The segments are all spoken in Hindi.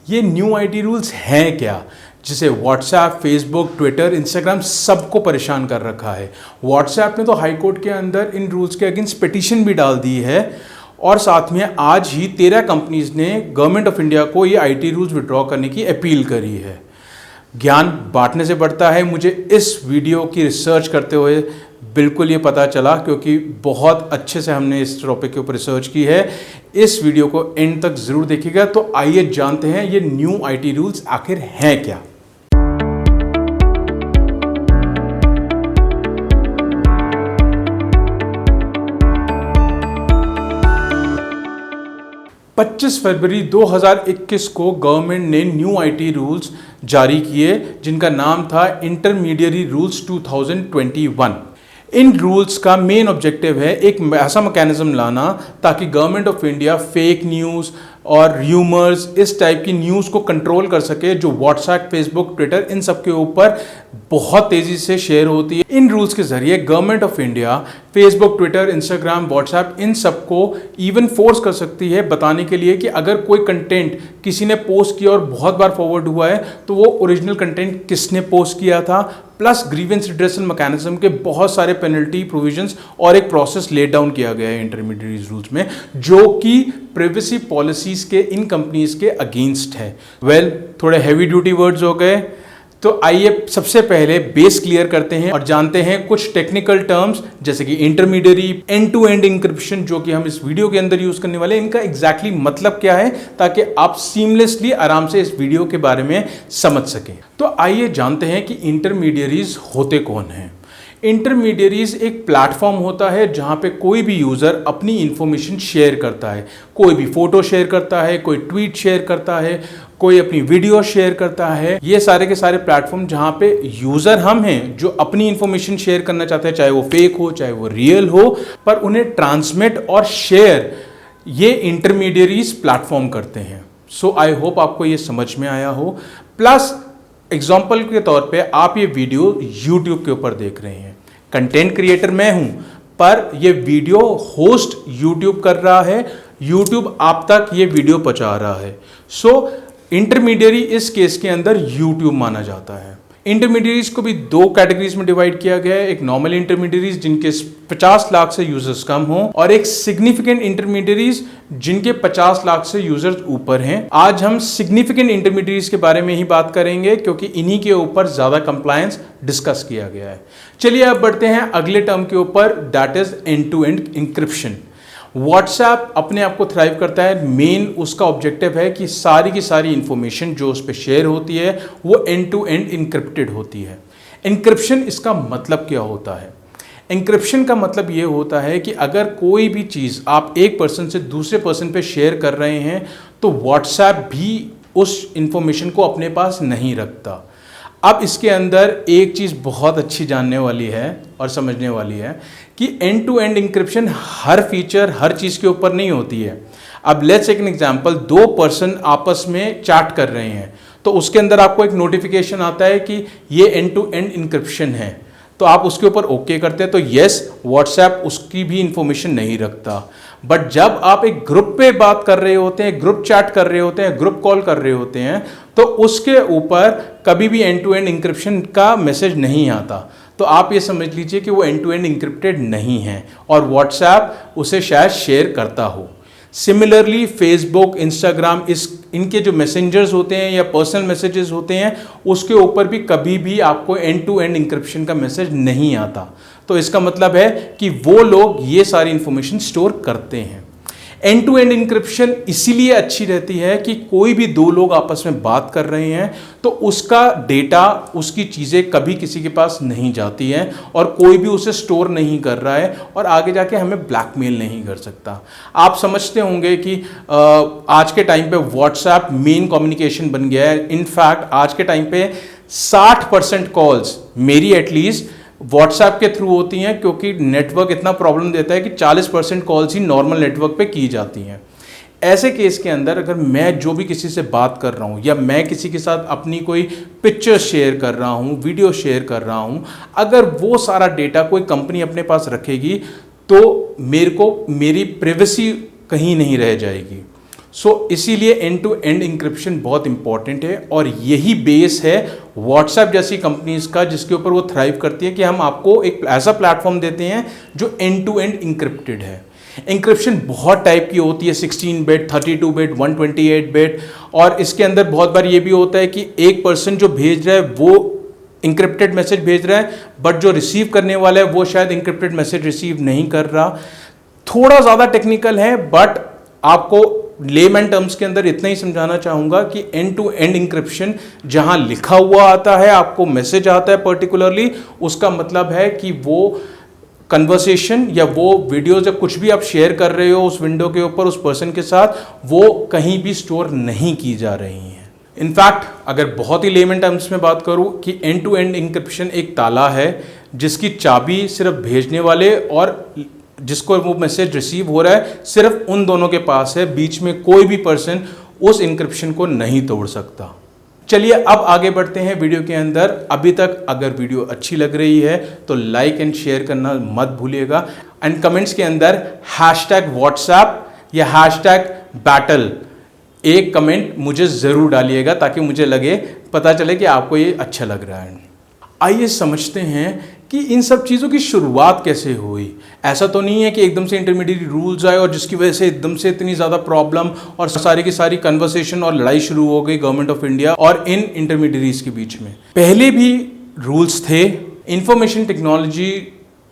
ये न्यू आईटी रूल्स हैं क्या, जिसे व्हाट्सएप, फेसबुक, ट्विटर, इंस्टाग्राम सबको परेशान कर रखा है। व्हाट्सएप ने तो हाई कोर्ट के अंदर इन रूल्स के अगेंस्ट पिटीशन भी डाल दी है और साथ में आज ही 13 कंपनीज ने गवर्नमेंट ऑफ इंडिया को ये आईटी रूल्स विड्रॉ करने की अपील करी है। ज्ञान बांटने से बढ़ता है। मुझे इस वीडियो की रिसर्च करते हुए बिल्कुल ये पता चला, क्योंकि बहुत अच्छे से हमने इस टॉपिक के ऊपर रिसर्च की है। इस वीडियो को एंड तक जरूर देखिएगा। तो आइए जानते हैं ये न्यू आईटी रूल्स आखिर हैं क्या। पच्चीस फरवरी 2021 को गवर्नमेंट ने न्यू आईटी रूल्स जारी किए, जिनका नाम था इंटरमीडिएरी रूल्स 2021। इन रूल्स का मेन ऑब्जेक्टिव है एक ऐसा मैकेनिज्म लाना ताकि government of India fake news और र्यूमर्स, इस टाइप की न्यूज़ को कंट्रोल कर सके जो व्हाट्सएप, फेसबुक, ट्विटर इन सब के ऊपर बहुत तेज़ी से शेयर होती है। इन रूल्स के ज़रिए government of India Facebook, Twitter, Instagram, WhatsApp इन सबको इवन फोर्स कर सकती है बताने के लिए कि अगर कोई कंटेंट किसी ने पोस्ट किया और बहुत बार फॉरवर्ड हुआ है तो वो ओरिजिनल कंटेंट किसने पोस्ट किया था, प्लस ग्रीवेंस रिड्रेसल मैकेनिज्म के बहुत सारे पेनल्टी प्रोविजंस और एक प्रोसेस लेट डाउन किया गया है इंटरमीडिएट रूल्स में, जो कि प्राइवेसी पॉलिसीज के इन कंपनीज के अगेंस्ट है। थोड़े हैवी ड्यूटी वर्ड्स हो गए, तो आइए सबसे पहले बेस क्लियर करते हैं और जानते हैं कुछ टेक्निकल टर्म्स जैसे कि intermediary, end to end encryption, जो कि हम इस वीडियो के अंदर यूज करने वाले हैं, इनका एग्जैक्टली मतलब क्या है, ताकि आप सीमलेसली आराम से इस वीडियो के बारे में समझ सकें। तो आइए जानते हैं कि इंटरमीडिएरीज होते कौन हैं। इंटरमीडिएरीज एक प्लेटफॉर्म होता है जहां पे कोई भी यूजर अपनी इंफॉर्मेशन शेयर करता है। कोई भी फोटो शेयर करता है, कोई ट्वीट शेयर करता है, कोई अपनी वीडियो शेयर करता है। ये सारे के सारे प्लेटफॉर्म जहां पे यूजर हम हैं जो अपनी इंफॉर्मेशन शेयर करना चाहते हैं, चाहे वो फेक हो चाहे वो रियल हो, पर उन्हें ट्रांसमिट और शेयर ये इंटरमीडिएरीज प्लेटफॉर्म करते हैं। सो आई होप आपको ये समझ में आया हो। प्लस एग्जाम्पल के तौर पे आप ये वीडियो YouTube के ऊपर देख रहे हैं। कंटेंट क्रिएटर मैं हूं, पर ये वीडियो होस्ट YouTube कर रहा है, YouTube आप तक ये वीडियो पहुंचा रहा है। सो इंटरमीडिएरी इस केस के अंदर YouTube माना जाता है। इंटरमीडिएरीज को भी दो कैटेगरीज में डिवाइड किया गया है। एक नॉर्मल इंटरमीडिएरीज जिनके 50 लाख से यूजर्स कम हो, और एक सिग्निफिकेंट इंटरमीडिएरीज जिनके 50 लाख से यूजर्स ऊपर हैं। आज हम सिग्निफिकेंट इंटरमीडिएरीज के बारे में ही बात करेंगे, क्योंकि इन्हीं के ऊपर ज्यादा कंप्लायंस डिस्कस किया गया है। चलिए अब बढ़ते हैं अगले टर्म के ऊपर, that is end to end encryption. WhatsApp अपने आप को थ्राइव करता है। मेन उसका ऑब्जेक्टिव है कि सारी की सारी इंफॉर्मेशन जो उस पर शेयर होती है वो एंड टू एंड इंक्रिप्टेड होती है। इंक्रिप्शन इसका मतलब क्या होता है? इंक्रिप्शन का मतलब ये होता है कि अगर कोई भी चीज़ आप एक पर्सन से दूसरे पर्सन पे शेयर कर रहे हैं तो व्हाट्सएप भी उस इंफॉर्मेशन को अपने पास नहीं रखता। अब इसके अंदर एक चीज़ बहुत अच्छी जानने वाली है और समझने वाली है कि एंड टू एंड इंक्रिप्शन हर फीचर हर चीज़ के ऊपर नहीं होती है। अब लेट्स टेक एन एग्जांपल, दो पर्सन आपस में चैट कर रहे हैं तो उसके अंदर आपको एक नोटिफिकेशन आता है कि ये एंड टू एंड इंक्रिप्शन है, तो आप उसके ऊपर ओके करते हैं, तो यस व्हाट्सएप उसकी भी इंफॉर्मेशन नहीं रखता। बट जब आप एक ग्रुप पे बात कर रहे होते हैं, ग्रुप चैट कर रहे होते हैं, ग्रुप कॉल कर रहे होते हैं, तो उसके ऊपर कभी भी एंड टू एंड इंक्रिप्शन का मैसेज नहीं आता। तो आप ये समझ लीजिए कि वो एंड टू एंड इंक्रिप्टेड नहीं है और व्हाट्सएप उसे शायद शेयर करता हो। सिमिलरली फेसबुक, इंस्टाग्राम, इनके जो मैसेंजर्स होते हैं या पर्सनल मैसेजेस होते हैं उसके ऊपर भी कभी भी आपको एंड टू एंड इंक्रिप्शन का मैसेज नहीं आता। तो इसका मतलब है कि वो लोग ये सारी इंफॉर्मेशन स्टोर करते हैं। एंड टू एंड इंक्रिप्शन इसीलिए अच्छी रहती है कि कोई भी दो लोग आपस में बात कर रहे हैं तो उसका डेटा, उसकी चीज़ें कभी किसी के पास नहीं जाती हैं और कोई भी उसे स्टोर नहीं कर रहा है और आगे जाके हमें ब्लैकमेल नहीं कर सकता। आप समझते होंगे कि आज के टाइम पे व्हाट्सएप मेन कम्युनिकेशन बन गया है। इनफैक्ट आज के टाइम पे 60% कॉल्स मेरी एटलीस्ट व्हाट्सएप के थ्रू होती हैं, क्योंकि नेटवर्क इतना प्रॉब्लम देता है कि 40% कॉल्स ही नॉर्मल नेटवर्क पे की जाती हैं। ऐसे केस के अंदर अगर मैं जो भी किसी से बात कर रहा हूँ या मैं किसी के साथ अपनी कोई पिक्चर शेयर कर रहा हूँ, वीडियो शेयर कर रहा हूँ, अगर वो सारा डेटा कोई कंपनी अपने पास रखेगी तो मेरे को मेरी प्राइवेसी कहीं नहीं रह जाएगी। सो इसीलिए एंड टू एंड इंक्रिप्शन बहुत इंपॉर्टेंट है और यही बेस है व्हाट्सएप जैसी कंपनीज का, जिसके ऊपर वो थ्राइव करती है कि हम आपको एक ऐसा प्लेटफॉर्म देते हैं जो एंड टू एंड इंक्रिप्टेड है। इंक्रिप्शन बहुत टाइप की होती है, 16 बिट, 32 बिट, 128 बिट, और इसके अंदर बहुत बार ये भी होता है कि एक पर्सन जो भेज रहा है वो इंक्रिप्टेड मैसेज भेज रहा है, बट जो रिसीव करने वाला है वो शायद इंक्रिप्टेड मैसेज रिसीव नहीं कर रहा। थोड़ा ज़्यादा टेक्निकल है, बट आपको लेमैन टर्म्स के अंदर इतना ही समझाना चाहूँगा कि एंड टू एंड इंक्रिप्शन जहाँ लिखा हुआ आता है, आपको मैसेज आता है पर्टिकुलरली, उसका मतलब है कि वो कन्वर्सेशन या वो वीडियोज या कुछ भी आप शेयर कर रहे हो उस विंडो के ऊपर उस पर्सन के साथ, वो कहीं भी स्टोर नहीं की जा रही हैं। इनफैक्ट अगर बहुत ही लेमन टर्म्स में बात करूं कि एंड टू एंड इंक्रिप्शन एक ताला है जिसकी चाबी सिर्फ भेजने वाले और जिसको वो मैसेज रिसीव हो रहा है सिर्फ उन दोनों के पास है, बीच में कोई भी पर्सन उस इंक्रिप्शन को नहीं तोड़ सकता। चलिए अब आगे बढ़ते हैं वीडियो के अंदर। अभी तक अगर वीडियो अच्छी लग रही है तो लाइक एंड शेयर करना मत भूलिएगा, एंड कमेंट्स के अंदर #WhatsApp या #battle एक कमेंट मुझे ज़रूर डालिएगा ताकि मुझे लगे, पता चले कि आपको ये अच्छा लग रहा है। आइए समझते हैं कि इन सब चीज़ों की शुरुआत कैसे हुई। ऐसा तो नहीं है कि एकदम से इंटरमीडिएट रूल्स आए और जिसकी वजह से एकदम से इतनी ज़्यादा प्रॉब्लम और सारी की सारी कन्वर्सेशन और लड़ाई शुरू हो गई गवर्नमेंट ऑफ इंडिया और इन इंटरमीडिएट्स के बीच में। पहले भी रूल्स थे। इंफॉर्मेशन टेक्नोलॉजी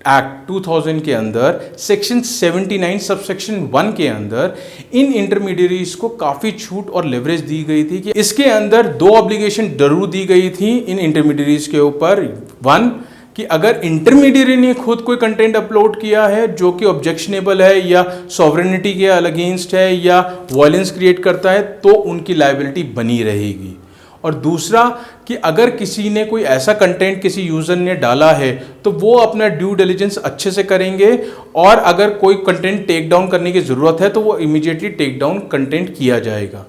एक्ट 2000 के अंदर सेक्शन 79 सबसेक्शन 1 के अंदर इन इंटरमीडिएट्स को काफ़ी छूट और लेवरेज दी गई थी कि इसके अंदर 2 ऑब्लिगेशन जरूर दी गई थी इन इंटरमीडिएट्स के ऊपर। 1 कि अगर इंटरमीडिएट ने खुद कोई कंटेंट अपलोड किया है जो कि ऑब्जेक्शनेबल है या सॉवरेनिटी के अगेंस्ट है या वायलेंस क्रिएट करता है तो उनकी लायबिलिटी बनी रहेगी। और दूसरा कि अगर किसी ने कोई ऐसा कंटेंट किसी यूज़र ने डाला है तो वो अपना ड्यू डिलिजेंस अच्छे से करेंगे और अगर कोई कंटेंट टेक डाउन करने की ज़रूरत है तो वो इमीडिएटली टेक डाउन कंटेंट किया जाएगा।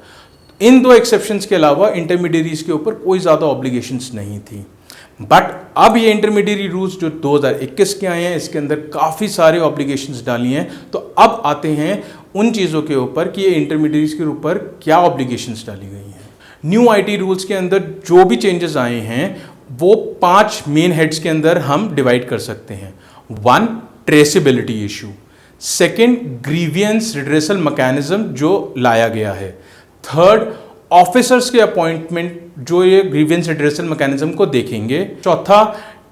इन 2 एक्सेप्शंस के अलावा इंटरमीडिएट्स के ऊपर कोई ज़्यादा ऑब्लिगेशंस नहीं थी। बट अब ये इंटरमीडिएट रूल्स जो 2021 के आए हैं इसके अंदर काफ़ी सारे ऑब्लिगेशंस डाली हैं। तो अब आते हैं उन चीज़ों के ऊपर कि ये इंटरमीडिएट्स के ऊपर क्या ऑब्लिगेशंस डाली गई हैं। न्यू आईटी रूल्स के अंदर जो भी चेंजेस आए हैं वो 5 मेन हेड्स के अंदर हम डिवाइड कर सकते हैं। 1 traceability issue, 2 grievance redressal mechanism जो लाया गया है, 3 ऑफिसर्स के अपॉइंटमेंट जो ये ग्रीवियंस रिड्रेसल मैकेनिज्म को देखेंगे, 4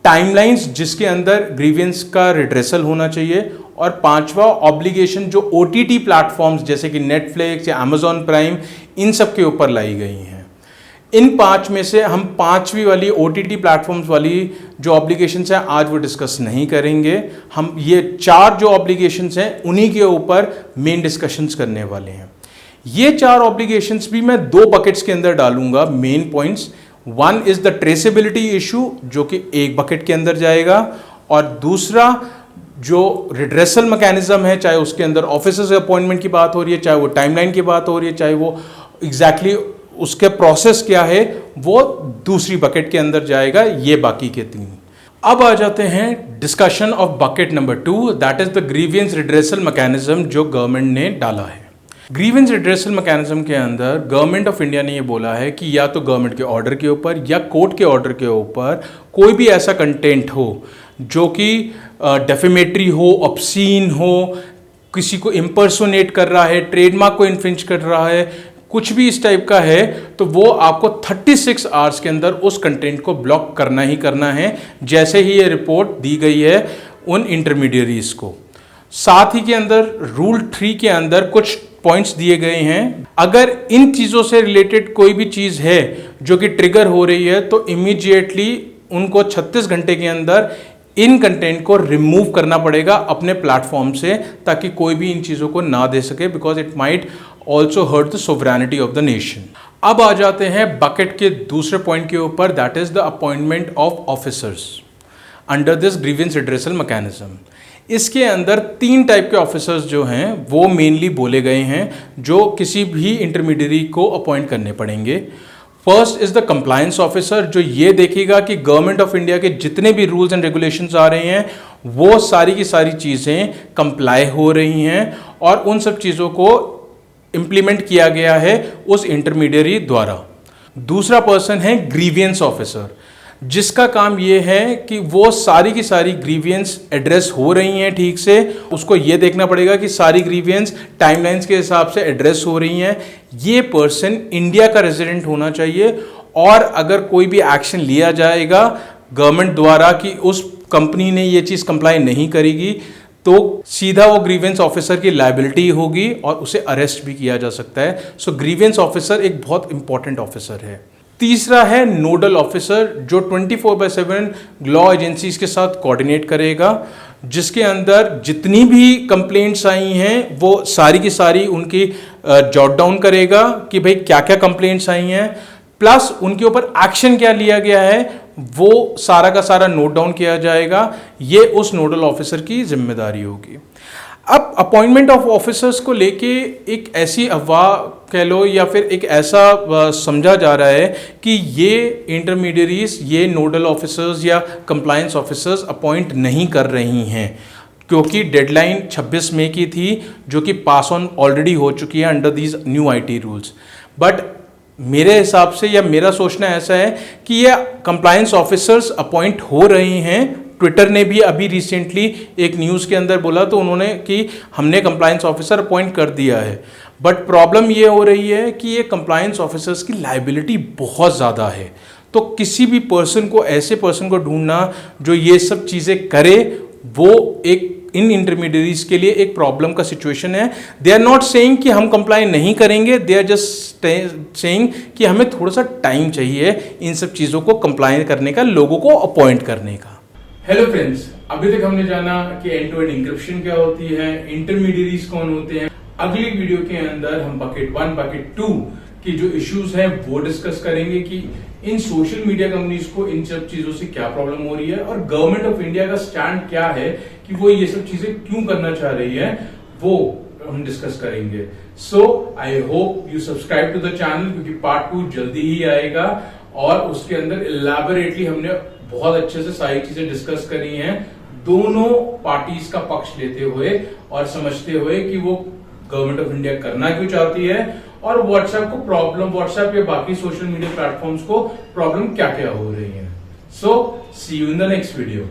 टाइमलाइंस जिसके अंदर ग्रीवियंस का रिड्रेसल होना चाहिए, और 5वां ऑब्लिगेशन जो OTT प्लेटफॉर्म्स जैसे कि नेटफ्लिक्स या अमेजॉन प्राइम इन सब के ऊपर लाई गई हैं। इन 5 में से हम 5वीं वाली OTT प्लेटफॉर्म्स वाली जो ऑब्लिगेशंस हैं आज वो डिस्कस नहीं करेंगे। हम ये 4 जो ऑब्लिगेशंस हैं उन्हीं के ऊपर मेन डिस्कशंस करने वाले हैं। ये 4 ऑब्लिगेशंस भी मैं 2 बकेट्स के अंदर डालूंगा main points. 1 is the traceability issue जो कि एक बकेट के अंदर जाएगा, और दूसरा जो रिड्रेसल मैकेनिज्म है, चाहे उसके अंदर ऑफिसर्स अपॉइंटमेंट की बात हो रही है, चाहे वो टाइमलाइन की बात हो रही है, चाहे वो एग्जैक्टली उसके प्रोसेस क्या है, वो दूसरी बकेट के अंदर जाएगा। ये बाकी के 3। अब आ जाते हैं discussion of bucket number 2, that is the grievance redressal mechanism जो गवर्नमेंट ने डाला है। ग्रीवेंस रिड्रेसल मैकेनिज्म के अंदर गवर्नमेंट ऑफ इंडिया ने ये बोला है कि या तो गवर्नमेंट के ऑर्डर के ऊपर या कोर्ट के ऑर्डर के ऊपर कोई भी ऐसा कंटेंट हो जो कि डेफेमेटरी हो, ऑब्सीन हो, किसी को इम्पर्सोनेट कर रहा है, ट्रेडमार्क को इन्फ्रिंज कर रहा है, कुछ भी इस टाइप का है, तो वो आपको 36 आवर्स के अंदर उस कंटेंट को ब्लॉक करना ही करना है, जैसे ही ये रिपोर्ट दी गई है उन इंटरमीडियरीज को। साथ ही के अंदर रूल 3 के अंदर कुछ पॉइंट्स दिए गए हैं। अगर इन चीज़ों से रिलेटेड कोई भी चीज़ है जो कि ट्रिगर हो रही है तो इमीडिएटली उनको 36 घंटे के अंदर इन कंटेंट को रिमूव करना पड़ेगा अपने प्लेटफॉर्म से, ताकि कोई भी इन चीज़ों को ना दे सके, because it might also hurt the sovereignty of the nation. अब आ जाते हैं बकेट के दूसरे पॉइंट के ऊपर, that is the appointment of officers under this grievance redressal mechanism. इसके अंदर 3 टाइप के ऑफिसर्स जो हैं वो मेनली बोले गए हैं जो किसी भी इंटरमीडियरी को अपॉइंट करने पड़ेंगे। First is the compliance officer, जो ये देखेगा कि गवर्नमेंट ऑफ इंडिया के जितने भी रूल्स एंड रेगुलेशंस आ रहे हैं वो सारी की सारी चीज़ें कंप्लाई हो रही हैं और उन सब चीज़ों को इंप्लीमेंट किया गया है उस इंटरमीडियरी द्वारा। दूसरा पर्सन है ग्रीवियंस ऑफिसर, जिसका काम ये है कि वो सारी की सारी ग्रीवियंस एड्रेस हो रही हैं ठीक से, उसको ये देखना पड़ेगा कि सारी ग्रीवियंस टाइमलाइंस के हिसाब से एड्रेस हो रही हैं। ये पर्सन इंडिया का रेजिडेंट होना चाहिए, और अगर कोई भी एक्शन लिया जाएगा गवर्नमेंट द्वारा कि उस कंपनी ने ये चीज़ कंप्लाई नहीं करेगी, तो सीधा वो ग्रीवेंस ऑफिसर की लायबिलिटी होगी और उसे अरेस्ट भी किया जा सकता है। सो ग्रीवेंस ऑफिसर एक बहुत इंपॉर्टेंट ऑफिसर है। तीसरा है नोडल ऑफिसर, जो 24/7 लॉ एजेंसीज के साथ कोऑर्डिनेट करेगा, जिसके अंदर जितनी भी कंप्लेंट्स आई हैं वो सारी की सारी उनकी जॉट डाउन करेगा कि भाई क्या क्या कंप्लेंट्स आई हैं, प्लस उनके ऊपर एक्शन क्या लिया गया है वो सारा का सारा नोट डाउन किया जाएगा। ये उस नोडल ऑफिसर की जिम्मेदारी होगी। अब अपॉइंटमेंट ऑफ ऑफिसर्स को लेके एक ऐसी अफवाह कह लो या फिर एक ऐसा समझा जा रहा है कि ये इंटरमीडियरीज, ये नोडल ऑफिसर्स या कंप्लायंस ऑफिसर्स अपॉइंट नहीं कर रही हैं, क्योंकि डेडलाइन 26 मई की थी, जो कि पास ऑन ऑलरेडी हो चुकी है under these new IT rules. But मेरे हिसाब से या मेरा सोचना ऐसा है कि ये कंप्लायंस ऑफिसर्स अपॉइंट हो रहे हैं। ट्विटर ने भी अभी रिसेंटली एक न्यूज़ के अंदर बोला तो उन्होंने कि हमने कंप्लायंस ऑफिसर अपॉइंट कर दिया है। बट प्रॉब्लम ये हो रही है कि ये कंप्लायंस ऑफिसर्स की लायबिलिटी बहुत ज़्यादा है। तो किसी भी पर्सन को, ऐसे पर्सन को ढूंढना जो ये सब चीज़ें करे, वो एक इन इंटरमीडियरीज के लिए एक प्रॉब्लम का सिचुएशन है। दे आर नॉट सेइंग कि हम कंप्लाई नहीं करेंगे, दे आर जस्ट सेइंग कि हमें थोड़ा सा टाइम चाहिए इन सब चीज़ों को कंप्लाई करने का, लोगों को अपॉइंट करने का। हेलो फ्रेंड्स, अभी तक हमने जाना कि एंड टू एंड इंक्रिप्शन क्या होती है, इंटरमीडियरीज कौन होते हैं। अगली वीडियो के अंदर हम बकेट 1, बकेट 2 की जो इश्यूज हैं वो डिस्कस करेंगे कि इन सोशल मीडिया कंपनीज को इन सब चीजों से क्या प्रॉब्लम हो रही है और गवर्नमेंट ऑफ इंडिया का स्टैंड क्या है कि वो ये सब चीजें क्यों करना चाह रही है, वो हम डिस्कस करेंगे। So I hope you subscribe to the channel, क्योंकि पार्ट 2 जल्दी ही आएगा और उसके अंदर इलैबोरेटली हमने बहुत अच्छे से सारी चीजें डिस्कस करी हैं, दोनों पार्टीज का पक्ष लेते हुए और समझते हुए कि वो गवर्नमेंट ऑफ इंडिया करना क्यों चाहती है और व्हाट्सएप को प्रॉब्लम, व्हाट्सएप या बाकी सोशल मीडिया प्लेटफॉर्म्स को प्रॉब्लम क्या क्या हो रही है। So see you in the next video.